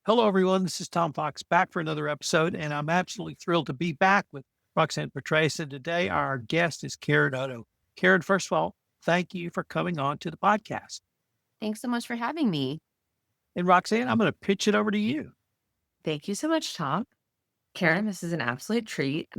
Hello, everyone. This is Tom Fox back for another episode, and I'm absolutely thrilled to be back with Roxanne Petras. And today, our guest is Karen Otto. Karen, first of all, thank you for coming on to the podcast. Thanks so much for having me. And Roxanne, I'm going to pitch it over to you. Thank you so much, Tom. Karen, this is an absolute treat.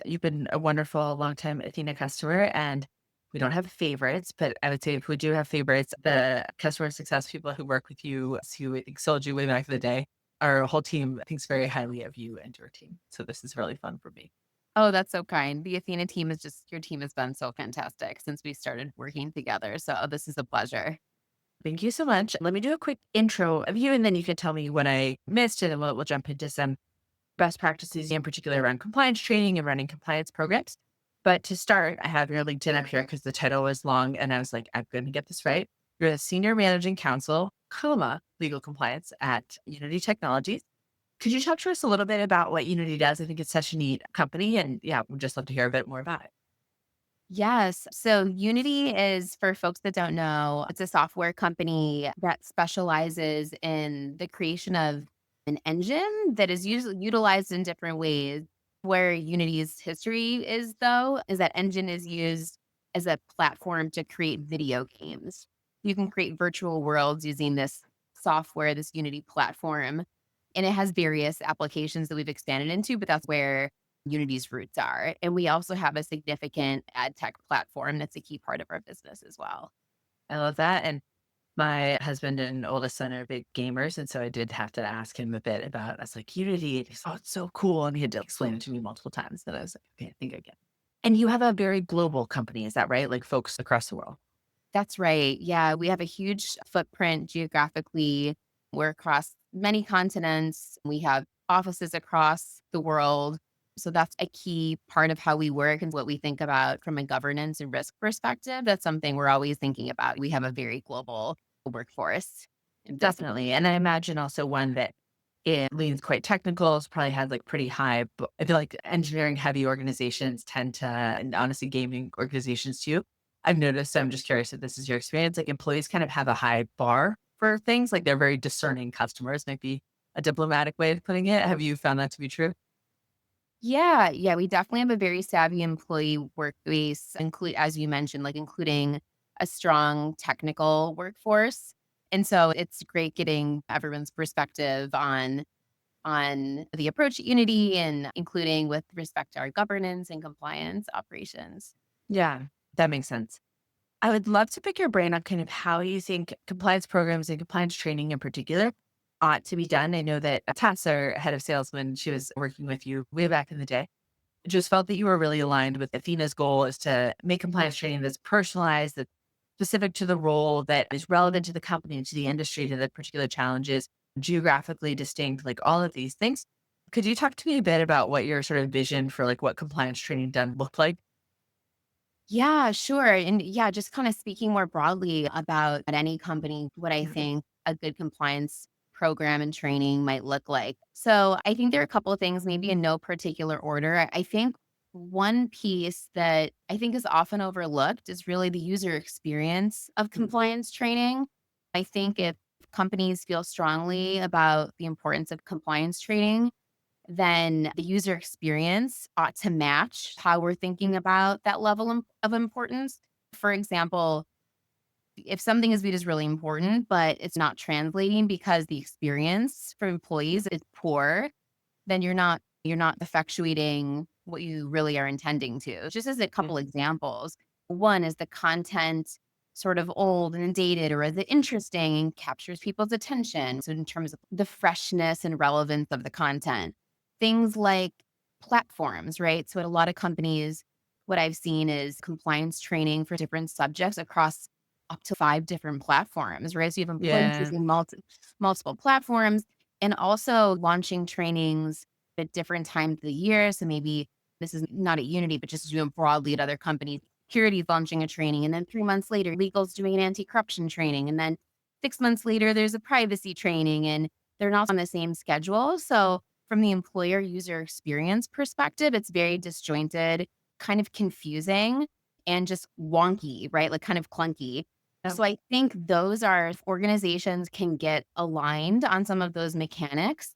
You've been a wonderful longtime Athena customer, and we don't have favorites, but I would say if we do have favorites, the customer success people who work with you, who I think sold you way back in the day, our whole team thinks very highly of you and your team. So this is really fun for me. Oh, that's so kind. The Athena team is just, your team has been so fantastic since we started working together. So this is a pleasure. Thank you so much. Let me do a quick intro of you, and then you can tell me what I missed, and then we'll jump into some best practices in particular around compliance training and running compliance programs. But to start, I have your LinkedIn up here because the title was long and I was like, I'm going to get this right. You're the Senior Managing Counsel, Legal Compliance at Unity Technologies. Could you talk to us a little bit about what Unity does? I think it's such a neat company, and yeah, we'd just love to hear a bit more about it. Yes. So Unity is, for folks that don't know, it's a software company that specializes in the creation of an engine that is utilized in different ways. Where Unity's history is, though, is that engine is used as a platform to create video games. You can create virtual worlds using this software, this Unity platform, and it has various applications that we've expanded into, but that's where Unity's roots are. And we also have a significant ad tech platform that's a key part of our business as well. I love that. And my husband and oldest son are big gamers. And so I did have to ask him a bit about, I was like, Unity, and he's, oh, it's so cool. And he had to explain it to me multiple times. And I was like, okay, I think I get it. And you have a very global company, is that right? Like folks across the world. That's right. Yeah, we have a huge footprint geographically. We're across many continents. We have offices across the world. So that's a key part of how we work and what we think about from a governance and risk perspective. That's something we're always thinking about. We have a very global workforce and business. Definitely. And I imagine also one that it leans quite technical. It's probably had like pretty high, but I feel like engineering heavy organizations tend to, and honestly, gaming organizations too. I've noticed, so I'm just curious if this is your experience, like employees kind of have a high bar for things, like they're very discerning customers, might be a diplomatic way of putting it. Have you found that to be true? Yeah, we definitely have a very savvy employee workplace, include as you mentioned, like including a strong technical workforce. And so it's great getting everyone's perspective on the approach at Unity and including with respect to our governance and compliance operations. Yeah, that makes sense. I would love to pick your brain on kind of how you think compliance programs and compliance training in particular ought to be done. I know that Tess, our head of sales, when she was working with you way back in the day, just felt that you were really aligned with Athena's goal is to make compliance training that's personalized, that's specific to the role, that is relevant to the company and to the industry, to the particular challenges, geographically distinct, like all of these things. Could you talk to me a bit about what your sort of vision for like what compliance training done look like? Yeah, sure. And yeah, just kind of speaking more broadly about at any company, what I think a good compliance program and training might look like. So I think there are a couple of things, maybe in no particular order. I think one piece that I think is often overlooked is really the user experience of compliance training. I think if companies feel strongly about the importance of compliance training, then the user experience ought to match how we're thinking about that level of importance. For example, if something is viewed as really important, but it's not translating because the experience for employees is poor, then you're not effectuating what you really are intending to. Just as a Mm. couple examples, one is the content sort of old and dated, or is it interesting and captures people's attention? So in terms of the freshness and relevance of the content, things like platforms, right? So at a lot of companies, what I've seen is compliance training for different subjects across up to 5 different platforms, right? So you have employees Yeah. using multiple platforms and also launching trainings at different times of the year. So maybe this is not at Unity, but just doing broadly at other companies. Security's launching a training, and then 3 months later, legal's doing an anti-corruption training, and then 6 months later, there's a privacy training, and they're not on the same schedule. So from the employer user experience perspective, it's very disjointed, kind of confusing, and just wonky, right? Like kind of clunky. So I think those are if organizations can get aligned on some of those mechanics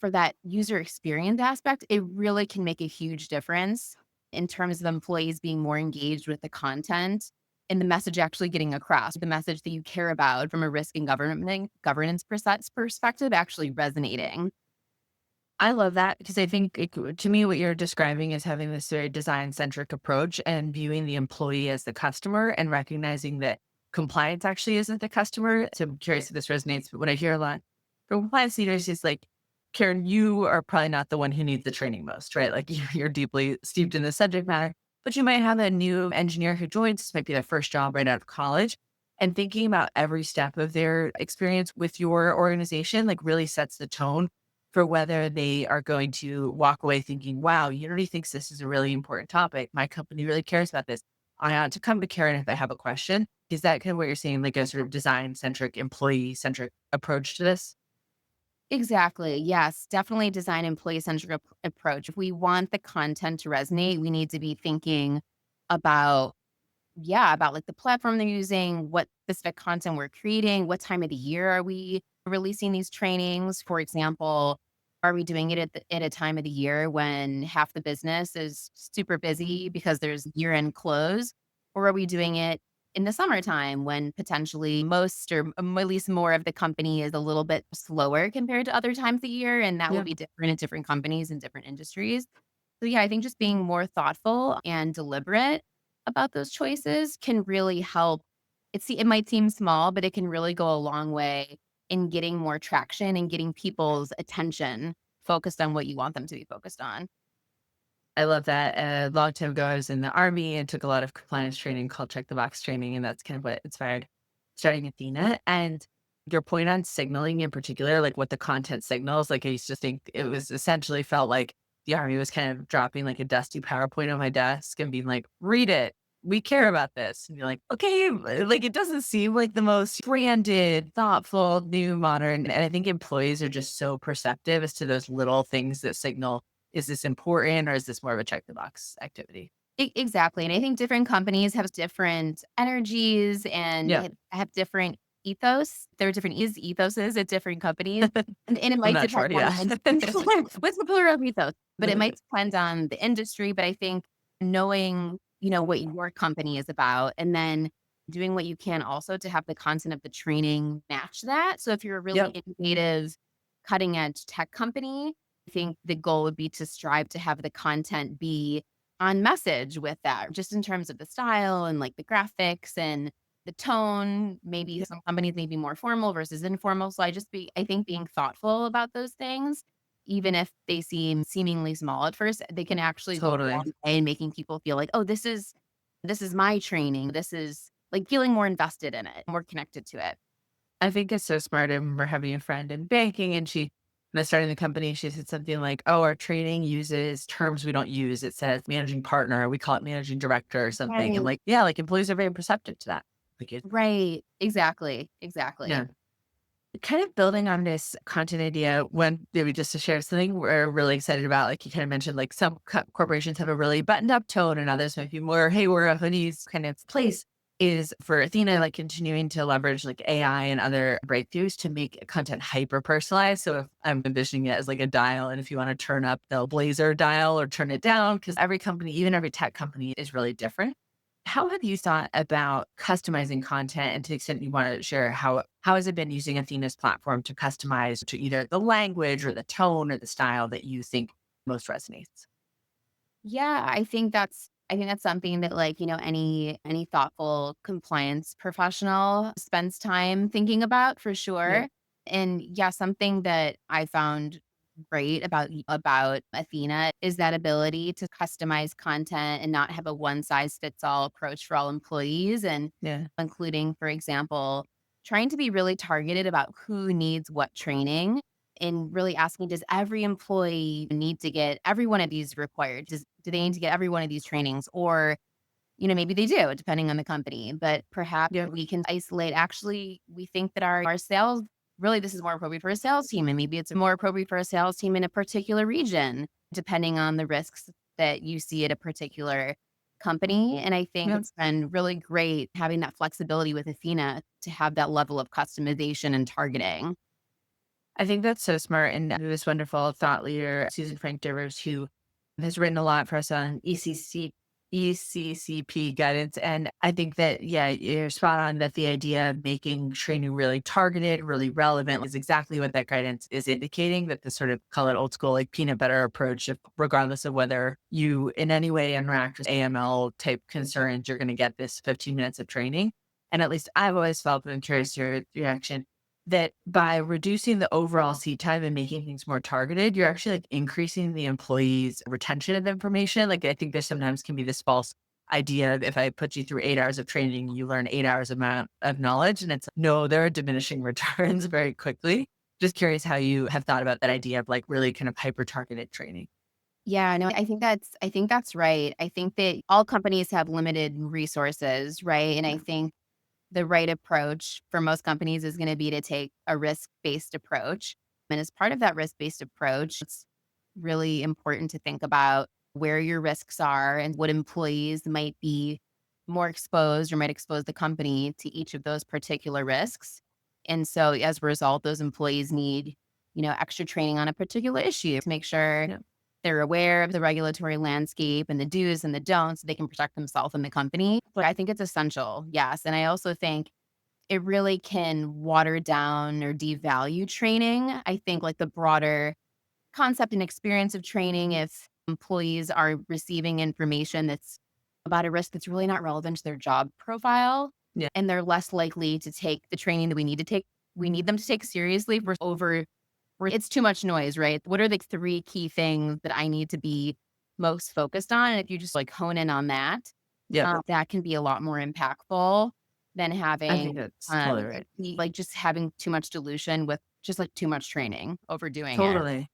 for that user experience aspect, it really can make a huge difference in terms of employees being more engaged with the content and the message actually getting across, the message that you care about from a risk and governance perspective actually resonating. I love that because I think to me, what you're describing is having this very design centric approach and viewing the employee as the customer and recognizing that compliance actually isn't the customer. So I'm curious if this resonates, but what I hear a lot from compliance leaders is like, Karen, you are probably not the one who needs the training most, right? Like you're deeply steeped in the subject matter, but you might have a new engineer who joins, this might be their first job right out of college. And thinking about every step of their experience with your organization, like really sets the tone for whether they are going to walk away thinking, wow, Unity thinks this is a really important topic. My company really cares about this. I ought to come to Karen if I have a question. Is that kind of what you're saying, like a sort of design centric, employee centric approach to this? Exactly. Yes, definitely design employee centric approach. If we want the content to resonate, we need to be thinking about about like the platform they're using, what specific content we're creating, what time of the year are we releasing these trainings? For example, are we doing it at a time of the year when half the business is super busy because there's year-end close? Or are we doing it in the summertime when potentially most or at least more of the company is a little bit slower compared to other times of the year? And that will Yeah, be different in different companies and different industries. So yeah, I think just being more thoughtful and deliberate about those choices can really help. It might seem small, but it can really go a long way in getting more traction and getting people's attention focused on what you want them to be focused on. I love that. A long time ago, I was in the army and took a lot of compliance training called check the box training. And that's kind of what inspired starting Athena. And your point on signaling in particular, like what the content signals, like I used to think it was essentially felt like the army was kind of dropping like a dusty PowerPoint on my desk and being like, read it. We care about this. And you're like, okay, like it doesn't seem like the most branded, thoughtful, new, modern. And I think employees are just so perceptive as to those little things that signal, is this important or is this more of a check the box activity? Exactly. And I think different companies have different energies and Yeah. have different ethos. There are different ethoses at different companies. And it I'm might not sure. depend Yeah. on what's the plural of ethos, but it might depend on the industry. But I think knowing, what your company is about and then doing what you can also to have the content of the training match that. So if you're a really Yep. innovative, cutting edge tech company, I think the goal would be to strive to have the content be on message with that, just in terms of the style and like the graphics and the tone. Maybe some companies may be more formal versus informal. So I think being thoughtful about those things, even if they seem seemingly small at first, they can actually go a long Totally. way in making people feel like, oh, this is my training. This is like feeling more invested in it, more connected to it. I think it's so smart. I remember having a friend in banking and when I started the company, she said something like, oh, our training uses terms we don't use. It says managing partner. We call it managing director or something. And Right. like, yeah, like employees are very perceptive to that. Like it, Right. Exactly. yeah. Exactly. Kind of building on this content idea, when maybe just to share something we're really excited about, like you kind of mentioned, like some corporations have a really buttoned up tone and others might be more, hey, we're a hoodies kind of place, is for Athena, like continuing to leverage like AI and other breakthroughs to make content hyper personalized. So if I'm envisioning it as like a dial, and if you want to turn up the blazer dial or turn it down, because every company, even every tech company is really different. How have you thought about customizing content, and to the extent you want to share, how has it been using Athena's platform to customize to either the language or the tone or the style that you think most resonates? Yeah, I think that's something that like, any thoughtful compliance professional spends time thinking about for Yeah. sure. And yeah, something that I found great about Athena is that ability to customize content and not have a one size fits all approach for all employees and Yeah. including, for example, trying to be really targeted about who needs what training and really asking, does every employee need to get every one of these required? Do they need to get every one of these trainings? Or, maybe they do, depending on the company. But perhaps Yeah. we can isolate. Actually, we think that our sales really this is more appropriate for a sales team. And maybe it's more appropriate for a sales team in a particular region, depending on the risks that you see at a particular company. And I think Yeah. it's been really great having that flexibility with Athena to have that level of customization and targeting. I think that's so smart. And this wonderful thought leader, Susan Frank Divers, who has written a lot for us on ECCP guidance. And I think that, yeah, you're spot on that the idea of making training really targeted, really relevant is exactly what that guidance is indicating, that the sort of, call it old school, like peanut butter approach, of regardless of whether you in any way interact with AML type concerns, you're going to get this 15 minutes of training. And at least I've always felt, and I'm curious your reaction, that by reducing the overall seat time and making things more targeted, you're actually like increasing the employee's retention of information. Like I think there sometimes can be this false idea of if I put you through 8 hours of training, you learn 8 hours amount of knowledge. And it's no, there are diminishing returns very quickly. Just curious how you have thought about that idea of like really kind of hyper targeted training. Yeah, no, I think that's right. I think that all companies have limited resources, right? And I think the right approach for most companies is going to be to take a risk-based approach. And as part of that risk-based approach, it's really important to think about where your risks are and what employees might be more exposed or might expose the company to each of those particular risks. And so as a result, those employees need, extra training on a particular issue to make sure Yeah. they're aware of the regulatory landscape and the do's and the don'ts so they can protect themselves and the company. But I think it's essential. Yes. And I also think it really can water down or devalue training. I think like the broader concept and experience of training, if employees are receiving information that's about a risk that's really not relevant to their job profile, Yeah. and they're less likely to take the training that we need them to take seriously versus over where it's too much noise, right? What are the three key things that I need to be most focused on? And if you just like hone in on that, Yeah. that can be a lot more impactful than I think having that's totally right. like just having too much dilution with just like too much training, overdoing it. Totally.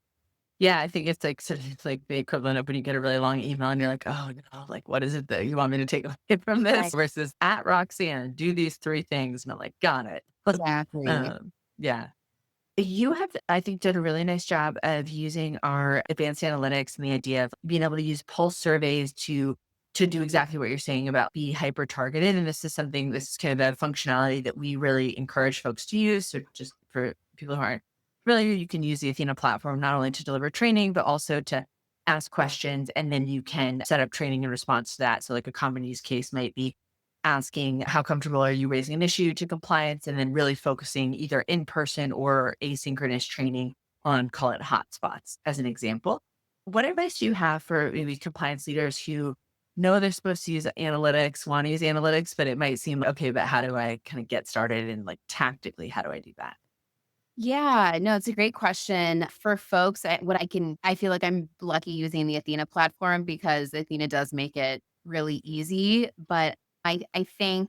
Yeah, I think it's like sort of it's like the equivalent of when you get a really long email and you're like, oh no, like what is it that you want me to take away from this? Right. Versus at Roxanne, do these three things. And I'm like, got it. Exactly. Yeah. You have, I think, done a really nice job of using our advanced analytics and the idea of being able to use pulse surveys to do exactly what you're saying about be hyper targeted. And this is kind of a functionality that we really encourage folks to use. So just for people who aren't familiar, you can use the Athena platform not only to deliver training, but also to ask questions. And then you can set up training in response to that. So like a common use case might be asking how comfortable are you raising an issue to compliance, and then really focusing either in person or asynchronous training on, call it hotspots as an example. What advice do you have for maybe compliance leaders who know they're supposed to use analytics, want to use analytics, but it might seem okay, but how do I kind of get started, and like tactically, how do I do that? Yeah, no, it's a great question for folks. I feel like I'm lucky using the Athena platform because Athena does make it really easy. But I think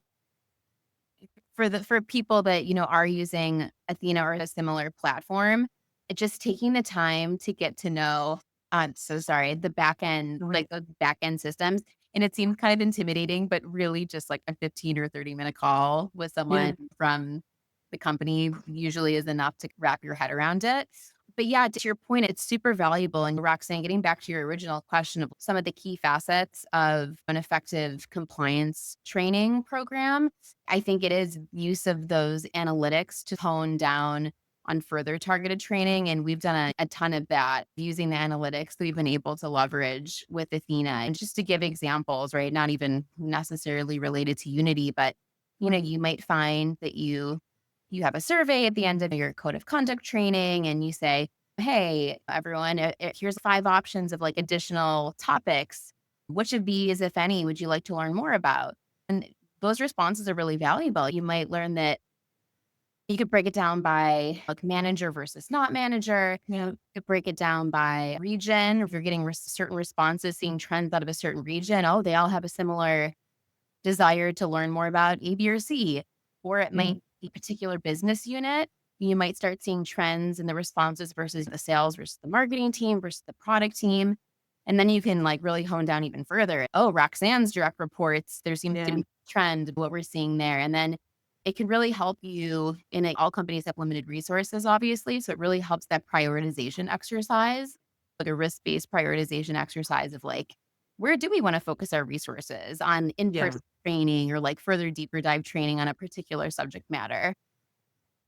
for people that, are using Athena or a similar platform, just taking the time to get to know, I'm so sorry, the back end, Right. like the back end systems. And it seems kind of intimidating, but really just like a 15 or 30-minute call with Yeah. someone from the company usually is enough to wrap your head around it. But yeah, to your point, it's super valuable. And Roxanne, getting back to your original question of some of the key facets of an effective compliance training program, I think it is use of those analytics to hone down on further targeted training. And we've done a ton of that using the analytics that we've been able to leverage with Athena. And just to give examples, right? Not even necessarily related to Unity, but you might find that you have a survey at the end of your code of conduct training and you say, hey, everyone, here's 5 options of like additional topics. Which of these, if any, would you like to learn more about? And those responses are really valuable. You might learn that you could break it down by like manager versus not manager. Yeah. You could break it down by region. If you're getting certain responses, seeing trends out of a certain region, oh, they all have a similar desire to learn more about A, B, or C. Or it Mhm. might be a particular business unit. You might start seeing trends in the responses versus the sales versus the marketing team versus the product team. And then you can like really hone down even further. Oh, Roxanne's direct reports, there seems to Yeah. be a trend of what we're seeing there. And then it can really help you all companies have limited resources, obviously. So it really helps that prioritization exercise, like a risk-based prioritization exercise of like, where do we want to focus our resources on in-person training or like further deeper dive training on a particular subject matter?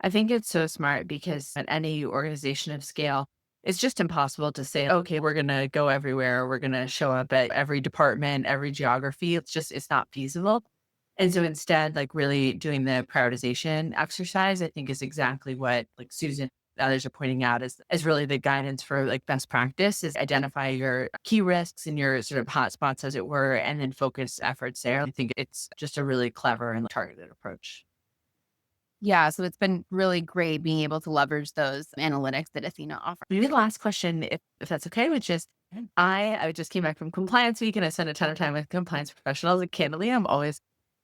I think it's so smart because at any organization of scale, it's just impossible to say, okay, we're going to go everywhere. We're going to show up at every department, every geography. It's not feasible. And so instead, like really doing the prioritization exercise, I think is exactly what like Susan and others are pointing out is really the guidance for like best practice is identify your key risks and your sort of hotspots, as it were, and then focus efforts there. I think it's just a really clever and targeted approach. Yeah, so it's been really great being able to leverage those analytics that Athena offers. Maybe the last question, if that's okay, which is I just came back from compliance week and I spent a ton of time with compliance professionals. And candidly, I'm always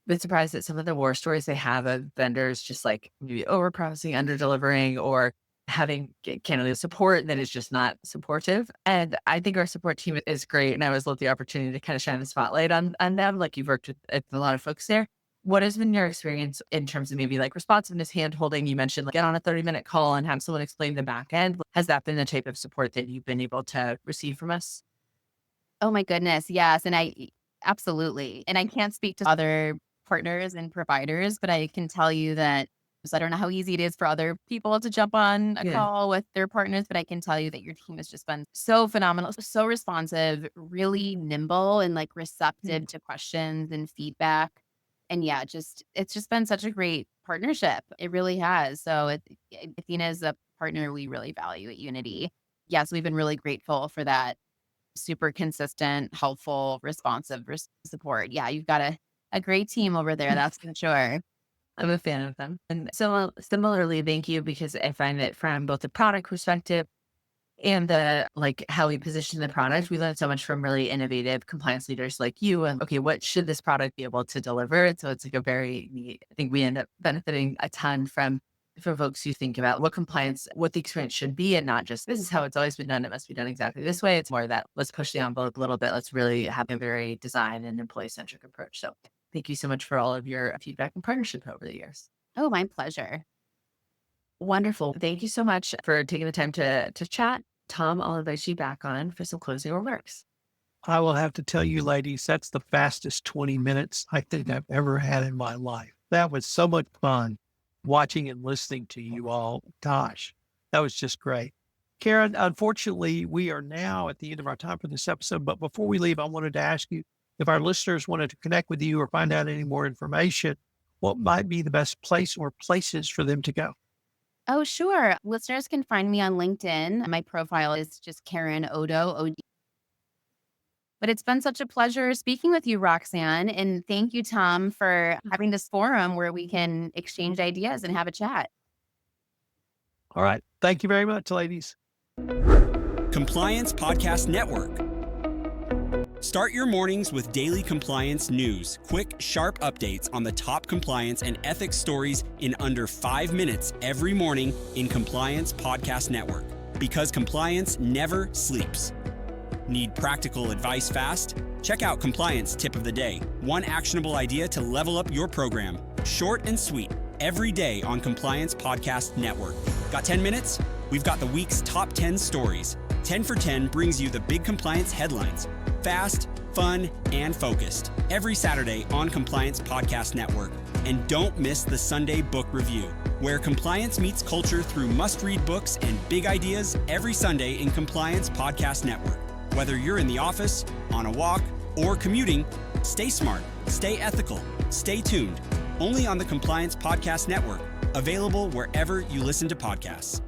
been surprised at some of the war stories they have of vendors just like maybe over promising, under delivering, or having candidly support that is just not supportive. And I think our support team is great. And I always love the opportunity to kind of shine the spotlight on them. Like you've worked with a lot of folks there. What has been your experience in terms of maybe like responsiveness, hand holding? You mentioned like get on a 30-minute call and have someone explain the back end. Has that been the type of support that you've been able to receive from us? Oh my goodness, yes, and I absolutely. And I can't speak to other partners and providers, but I can tell you that so I don't know how easy it is for other people to jump on a call with their partners, but I can tell you that your team has just been so phenomenal, so responsive, really nimble and like receptive to questions and feedback. And yeah, it's just been such a great partnership. It really has. So Athena is a partner we really value at Unity. Yes, we've been really grateful for that super consistent, helpful, responsive support. Yeah, you've got a great team over there, that's for sure. I'm a fan of them. And so similarly, thank you, because I find that from both the product perspective and the like how we position the product, we learn so much from really innovative compliance leaders like you. And okay, what should this product be able to deliver? And so it's like a very neat, I think we end up benefiting a ton from folks who think about what the experience should be, and not just this is how it's always been done. It must be done exactly this way. It's more that let's push the envelope a little bit. Let's really have a very design and employee centric approach. So thank you so much for all of your feedback and partnership over the years. Oh, my pleasure. Wonderful. Thank you so much for taking the time to chat. Tom, I'll invite you back on for some closing remarks. I will have to tell you, ladies, that's the fastest 20 minutes I think I've ever had in my life. That was so much fun watching and listening to you all. Gosh, that was just great. Karen, unfortunately, we are now at the end of our time for this episode. But before we leave, I wanted to ask you if our listeners wanted to connect with you or find out any more information, what might be the best place or places for them to go? Oh, sure. Listeners can find me on LinkedIn. My profile is just Karen Otto, OD. But it's been such a pleasure speaking with you, Roxanne. And thank you, Tom, for having this forum where we can exchange ideas and have a chat. All right. Thank you very much, ladies. Compliance Podcast Network. Start your mornings with daily compliance news, quick, sharp updates on the top compliance and ethics stories in under 5 minutes every morning in Compliance Podcast Network. Because compliance never sleeps. Need practical advice fast? Check out Compliance Tip of the Day. One actionable idea to level up your program. Short and sweet, every day on Compliance Podcast Network. Got 10 minutes? We've got the week's top 10 stories. 10 for 10 brings you the big compliance headlines. Fast, fun, and focused. Every Saturday on Compliance Podcast Network. And don't miss the Sunday Book Review, where compliance meets culture through must-read books and big ideas every Sunday in Compliance Podcast Network. Whether you're in the office, on a walk, or commuting, stay smart, stay ethical, stay tuned. Only on the Compliance Podcast Network. Available wherever you listen to podcasts.